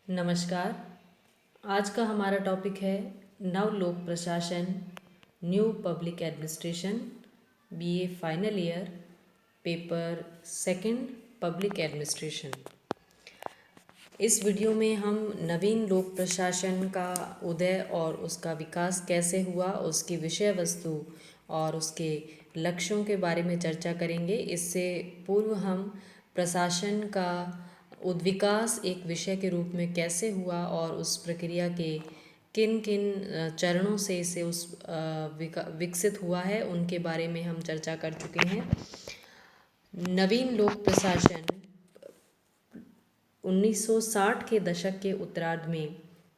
नमस्कार। आज का हमारा टॉपिक है नव लोक प्रशासन, new public administration, BA final year, paper second, public administration. इस वीडियो में हम नवीन लोक प्रशासन का उदय और उसका विकास कैसे हुआ, उसकी विषय वस्तु और उसके लक्ष्यों के बारे में चर्चा करेंगे। इससे पूर्व हम प्रशासन का उद्विकास एक विषय के रूप में कैसे हुआ और उस प्रक्रिया के किन किन चरणों से इसे विकसित हुआ है उनके बारे में हम चर्चा कर चुके हैं। नवीन लोक प्रशासन 1960 के दशक के उत्तरार्ध में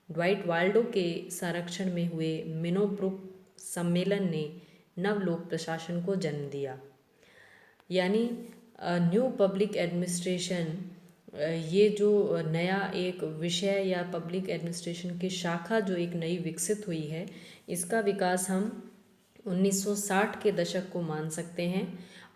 ड्वाइट वाल्डो के संरक्षण में हुए मिनोब्रुक सम्मेलन ने नव लोक प्रशासन को जन्म दिया। यानी न्यू पब्लिक एडमिनिस्ट्रेशन, ये जो नया एक विषय या पब्लिक एडमिनिस्ट्रेशन की शाखा जो एक नई विकसित हुई है, इसका विकास हम 1960 के दशक को मान सकते हैं।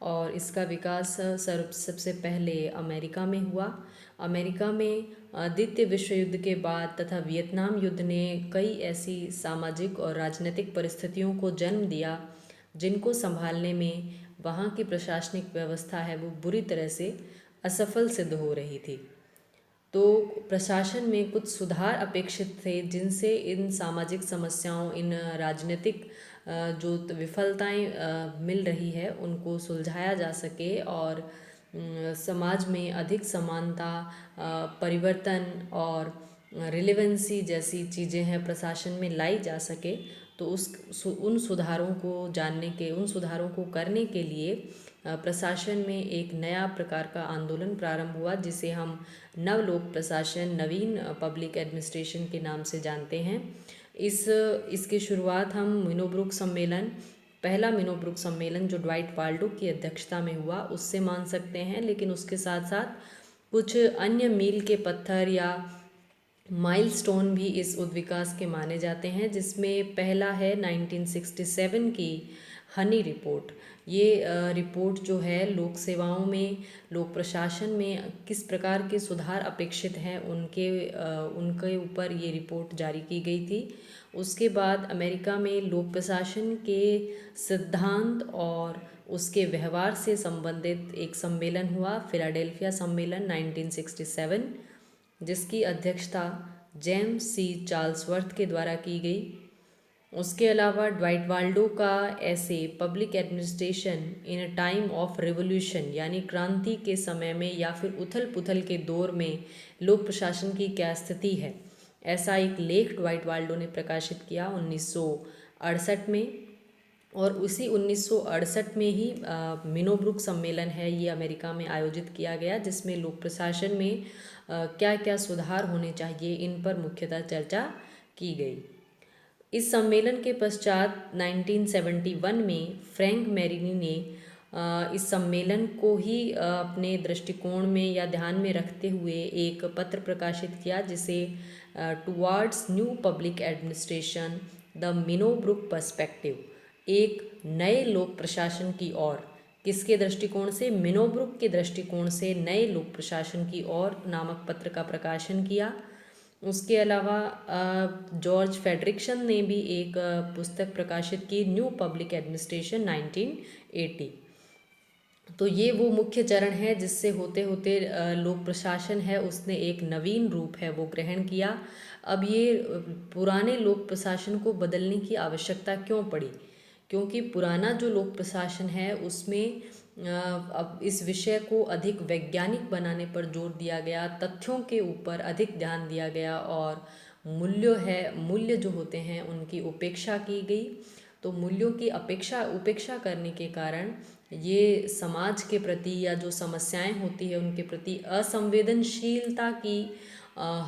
और इसका विकास सबसे पहले अमेरिका में हुआ। अमेरिका में द्वितीय विश्व युद्ध के बाद तथा वियतनाम युद्ध ने कई ऐसी सामाजिक और राजनीतिक परिस्थितियों को जन्म दिया जिनको संभालने में वहाँ की प्रशासनिक व्यवस्था है वो बुरी तरह से असफल सिद्ध हो रही थी। तो प्रशासन में कुछ सुधार अपेक्षित थे जिनसे इन सामाजिक समस्याओं, इन राजनीतिक जो विफलताएं मिल रही है उनको सुलझाया जा सके और समाज में अधिक समानता, परिवर्तन और रिलेवेंसी जैसी चीज़ें हैं प्रशासन में लाई जा सके। तो उन सुधारों को जानने के, उन सुधारों को करने के लिए प्रशासन में एक नया प्रकार का आंदोलन प्रारंभ हुआ जिसे हम नव लोक प्रशासन, नवीन पब्लिक एडमिनिस्ट्रेशन के नाम से जानते हैं। इसकी शुरुआत हम मिनोब्रुक सम्मेलन, पहला मिनोब्रुक सम्मेलन जो ड्वाइट वाल्डो की अध्यक्षता में हुआ उससे मान सकते हैं। लेकिन उसके साथ साथ कुछ अन्य मील के पत्थर या माइलस्टोन भी इस उद्विकास के माने जाते हैं, जिसमें पहला है 1967 की हनी रिपोर्ट। ये रिपोर्ट जो है लोक सेवाओं में, लोक प्रशासन में किस प्रकार के सुधार अपेक्षित हैं उनके ऊपर ये रिपोर्ट जारी की गई थी। उसके बाद अमेरिका में लोक प्रशासन के सिद्धांत और उसके व्यवहार से संबंधित एक सम्मेलन हुआ, फिलाडेल्फिया सम्मेलन 1967, जिसकी अध्यक्षता जेम्स सी चार्ल्सवर्थ के द्वारा की गई। उसके अलावा ड्वाइट वाल्डो का ऐसे public administration in a time of revolution, यानी क्रांति के समय में या फिर उथल पुथल के दौर में लोक प्रशासन की क्या स्थिति है, ऐसा एक लेख ड्वाइट वाल्डो ने प्रकाशित किया 1968 में। और उसी 1968 में ही मिनोब्रुक सम्मेलन है, ये अमेरिका में आयोजित किया गया, जिसमें लोक प्रशासन में क्या क्या सुधार होने चाहिए इन पर मुख्यतः चर्चा की गई। इस सम्मेलन के पश्चात 1971 में फ्रैंक मेरिनी ने इस सम्मेलन को ही अपने दृष्टिकोण में या ध्यान में रखते हुए एक पत्र प्रकाशित किया जिसे towards new public administration the Minnowbrook perspective, एक नए लोक प्रशासन की ओर, किसके दृष्टिकोण से, मिनोब्रुक के दृष्टिकोण से नए लोक प्रशासन की ओर नामक पत्र का प्रकाशन किया। उसके अलावा जॉर्ज फेडरिक्सन ने भी एक पुस्तक प्रकाशित की, न्यू पब्लिक एडमिनिस्ट्रेशन 1980। तो ये वो मुख्य चरण है जिससे होते होते लोक प्रशासन है उसने एक नवीन रूप है वो ग्रहण किया। अब ये पुराने लोक प्रशासन को बदलने की आवश्यकता क्यों पड़ी? क्योंकि पुराना जो लोक प्रशासन है उसमें अब इस विषय को अधिक वैज्ञानिक बनाने पर जोर दिया गया, तथ्यों के ऊपर अधिक ध्यान दिया गया और मूल्य जो होते हैं उनकी उपेक्षा की गई। तो मूल्यों की उपेक्षा करने के कारण ये समाज के प्रति या जो समस्याएं होती है उनके प्रति असंवेदनशीलता की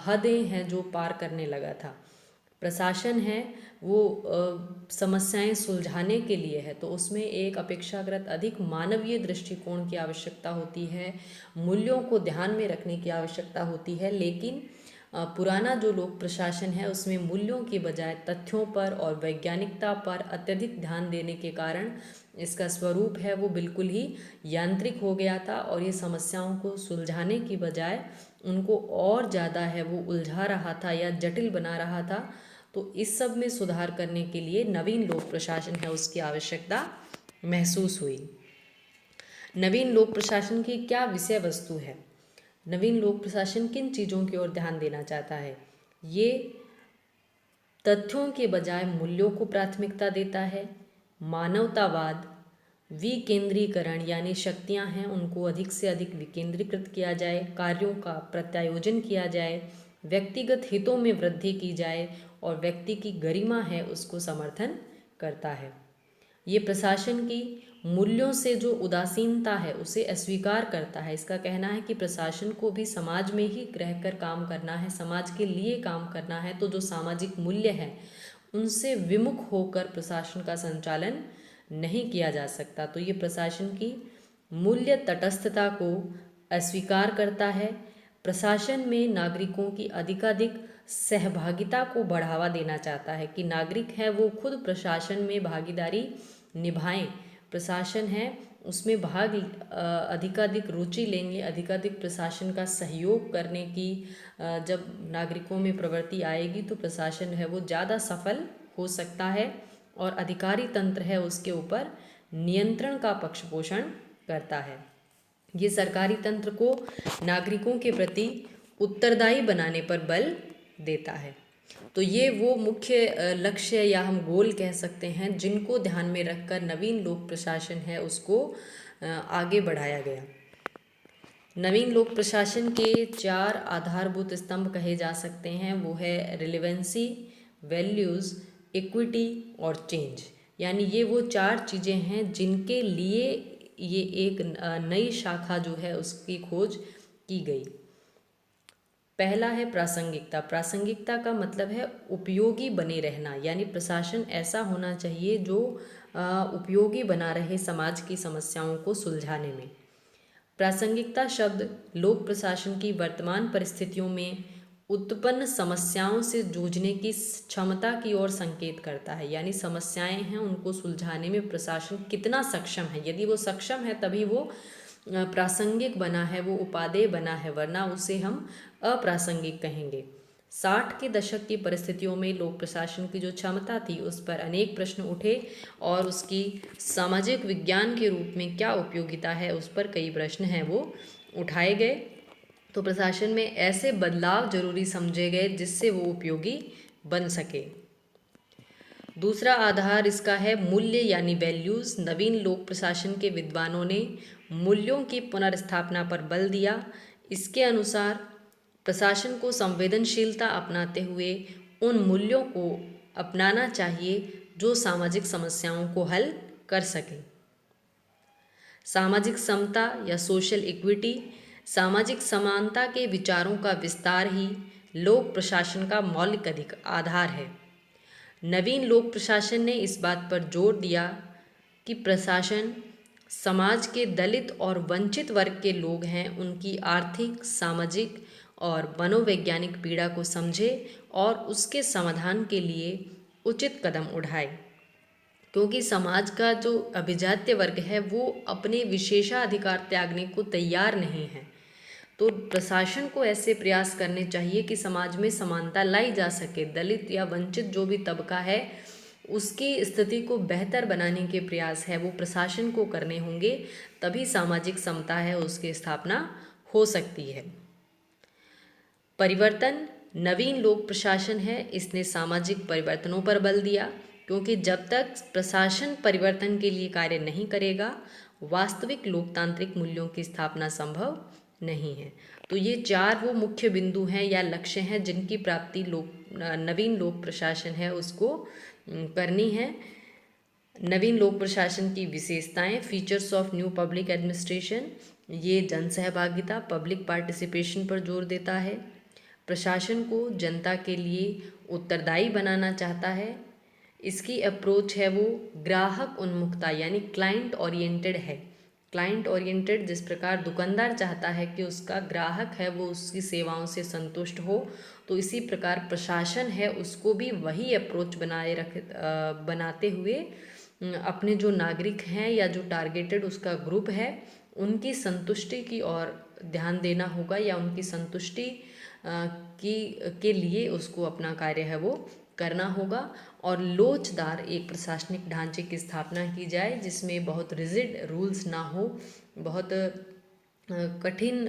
हदें हैं जो पार करने लगा था। प्रशासन है वो समस्याएं सुलझाने के लिए है, तो उसमें एक अपेक्षाकृत अधिक मानवीय दृष्टिकोण की आवश्यकता होती है, मूल्यों को ध्यान में रखने की आवश्यकता होती है। लेकिन पुराना जो लोक प्रशासन है उसमें मूल्यों की बजाय तथ्यों पर और वैज्ञानिकता पर अत्यधिक ध्यान देने के कारण इसका स्वरूप है वो बिल्कुल ही यांत्रिक हो गया था और ये समस्याओं को सुलझाने की बजाय उनको और ज़्यादा है वो उलझा रहा था या जटिल बना रहा था। तो इस सब में सुधार करने के लिए नवीन लोक प्रशासन है उसकी आवश्यकता महसूस हुई। नवीन लोक प्रशासन की क्या विषय वस्तु है? नवीन लोक प्रशासन किन चीज़ों की ओर ध्यान देना चाहता है? ये तथ्यों के बजाय मूल्यों को प्राथमिकता देता है। मानवतावाद, विकेंद्रीकरण यानी शक्तियां हैं उनको अधिक से अधिक विकेंद्रीकृत किया जाए, कार्यों का प्रत्यायोजन किया जाए, व्यक्तिगत हितों में वृद्धि की जाए और व्यक्ति की गरिमा है उसको समर्थन करता है। ये प्रशासन की मूल्यों से जो उदासीनता है उसे अस्वीकार करता है। इसका कहना है कि प्रशासन को भी समाज में ही रहकर काम करना है, समाज के लिए काम करना है। तो जो सामाजिक मूल्य हैं उनसे विमुख होकर प्रशासन का संचालन नहीं किया जा सकता। तो ये प्रशासन की मूल्य तटस्थता को अस्वीकार करता है। प्रशासन में नागरिकों की अधिकाधिक सहभागिता को बढ़ावा देना चाहता है कि नागरिक है वो खुद प्रशासन में भागीदारी निभाएं। प्रशासन है उसमें अधिकाधिक रुचि लेंगे, अधिकाधिक प्रशासन का सहयोग करने की जब नागरिकों में प्रवृत्ति आएगी तो प्रशासन है वो ज़्यादा सफल हो सकता है और अधिकारी तंत्र है उसके ऊपर नियंत्रण का पक्षपोषण करता है। ये सरकारी तंत्र को नागरिकों के प्रति उत्तरदायी बनाने पर बल देता है। तो ये वो मुख्य लक्ष्य या हम गोल कह सकते हैं जिनको ध्यान में रखकर नवीन लोक प्रशासन है उसको आगे बढ़ाया गया। नवीन लोक प्रशासन के 4 आधारभूत स्तंभ कहे जा सकते हैं। वो है रिलेवेंसी, वैल्यूज़, इक्विटी और चेंज। यानी ये वो 4 चीज़ें हैं जिनके लिए ये एक नई शाखा जो है उसकी खोज की गई। पहला है प्रासंगिकता। प्रासंगिकता का मतलब है उपयोगी बने रहना, यानी प्रशासन ऐसा होना चाहिए जो उपयोगी बना रहे समाज की समस्याओं को सुलझाने में। प्रासंगिकता शब्द लोक प्रशासन की वर्तमान परिस्थितियों में उत्पन्न समस्याओं से जूझने की क्षमता की ओर संकेत करता है। यानी समस्याएं हैं उनको सुलझाने में प्रशासन कितना सक्षम है। यदि वो सक्षम है तभी वो प्रासंगिक बना है, वो उपादेय बना है, वरना उसे हम अप्रासंगिक कहेंगे। 60 के दशक की परिस्थितियों में लोक प्रशासन की जो क्षमता थी उस पर अनेक प्रश्न उठे और उसकी सामाजिक विज्ञान के रूप में क्या उपयोगिता है उस पर कई प्रश्न हैं वो उठाए गए। तो प्रशासन में ऐसे बदलाव जरूरी समझे गए जिससे वो उपयोगी बन सके। दूसरा आधार इसका है मूल्य यानी वैल्यूज़। नवीन लोक प्रशासन के विद्वानों ने मूल्यों की पुनर्स्थापना पर बल दिया। इसके अनुसार प्रशासन को संवेदनशीलता अपनाते हुए उन मूल्यों को अपनाना चाहिए जो सामाजिक समस्याओं को हल कर सकें। सामाजिक समता या सोशल इक्विटी, सामाजिक समानता के विचारों का विस्तार ही लोक प्रशासन का मौलिक आधार है। नवीन लोक प्रशासन ने इस बात पर जोर दिया कि प्रशासन समाज के दलित और वंचित वर्ग के लोग हैं उनकी आर्थिक, सामाजिक और मनोवैज्ञानिक पीड़ा को समझे और उसके समाधान के लिए उचित कदम उठाए। क्योंकि समाज का जो अभिजात्य वर्ग है वो अपने विशेषाधिकार त्यागने को तैयार नहीं है। तो प्रशासन को ऐसे प्रयास करने चाहिए कि समाज में समानता लाई जा सके। दलित या वंचित जो भी तबका है उसकी स्थिति को बेहतर बनाने के प्रयास है वो प्रशासन को करने होंगे, तभी सामाजिक समता है उसकी स्थापना हो सकती है। परिवर्तन, नवीन लोक प्रशासन है इसने सामाजिक परिवर्तनों पर बल दिया, क्योंकि जब तक प्रशासन परिवर्तन के लिए कार्य नहीं करेगा वास्तविक लोकतांत्रिक मूल्यों की स्थापना संभव नहीं है। तो ये 4 वो मुख्य बिंदु हैं या लक्ष्य हैं जिनकी प्राप्ति नवीन लोक प्रशासन है उसको करनी है। नवीन लोक प्रशासन की विशेषताएं, features of new public administration, ये जन सहभागिता, पब्लिक पार्टिसिपेशन पर जोर देता है। प्रशासन को जनता के लिए उत्तरदायी बनाना चाहता है। इसकी अप्रोच है वो ग्राहक उन्मुखता यानी क्लाइंट ओरिएंटेड है। क्लाइंट ओरिएंटेड जिस प्रकार दुकानदार चाहता है कि उसका ग्राहक है वो उसकी सेवाओं से संतुष्ट हो, तो इसी प्रकार प्रशासन है उसको भी वही अप्रोच बनाते हुए अपने जो नागरिक हैं या जो टारगेटेड उसका ग्रुप है उनकी संतुष्टि की ओर ध्यान देना होगा या उनकी संतुष्टि के लिए उसको अपना कार्य है वो करना होगा। और लोचदार एक प्रशासनिक ढांचे की स्थापना की जाए जिसमें बहुत रिजिड रूल्स ना हो, बहुत कठिन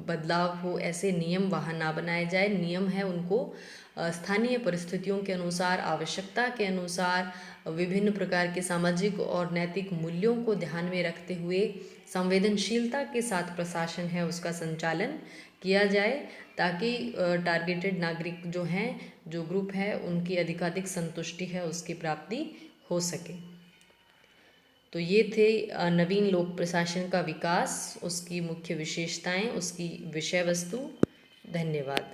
बदलाव हो, ऐसे नियम वहाँ ना बनाए जाए। नियम है उनको स्थानीय परिस्थितियों के अनुसार, आवश्यकता के अनुसार, विभिन्न प्रकार के सामाजिक और नैतिक मूल्यों को ध्यान में रखते हुए संवेदनशीलता के साथ प्रशासन है उसका संचालन किया जाए, ताकि टारगेटेड नागरिक जो हैं, जो ग्रुप है, उनकी अधिकाधिक संतुष्टि है उसकी प्राप्ति हो सके। तो ये थे नवीन लोक प्रशासन का विकास, उसकी मुख्य विशेषताएं, उसकी विषय वस्तु। धन्यवाद।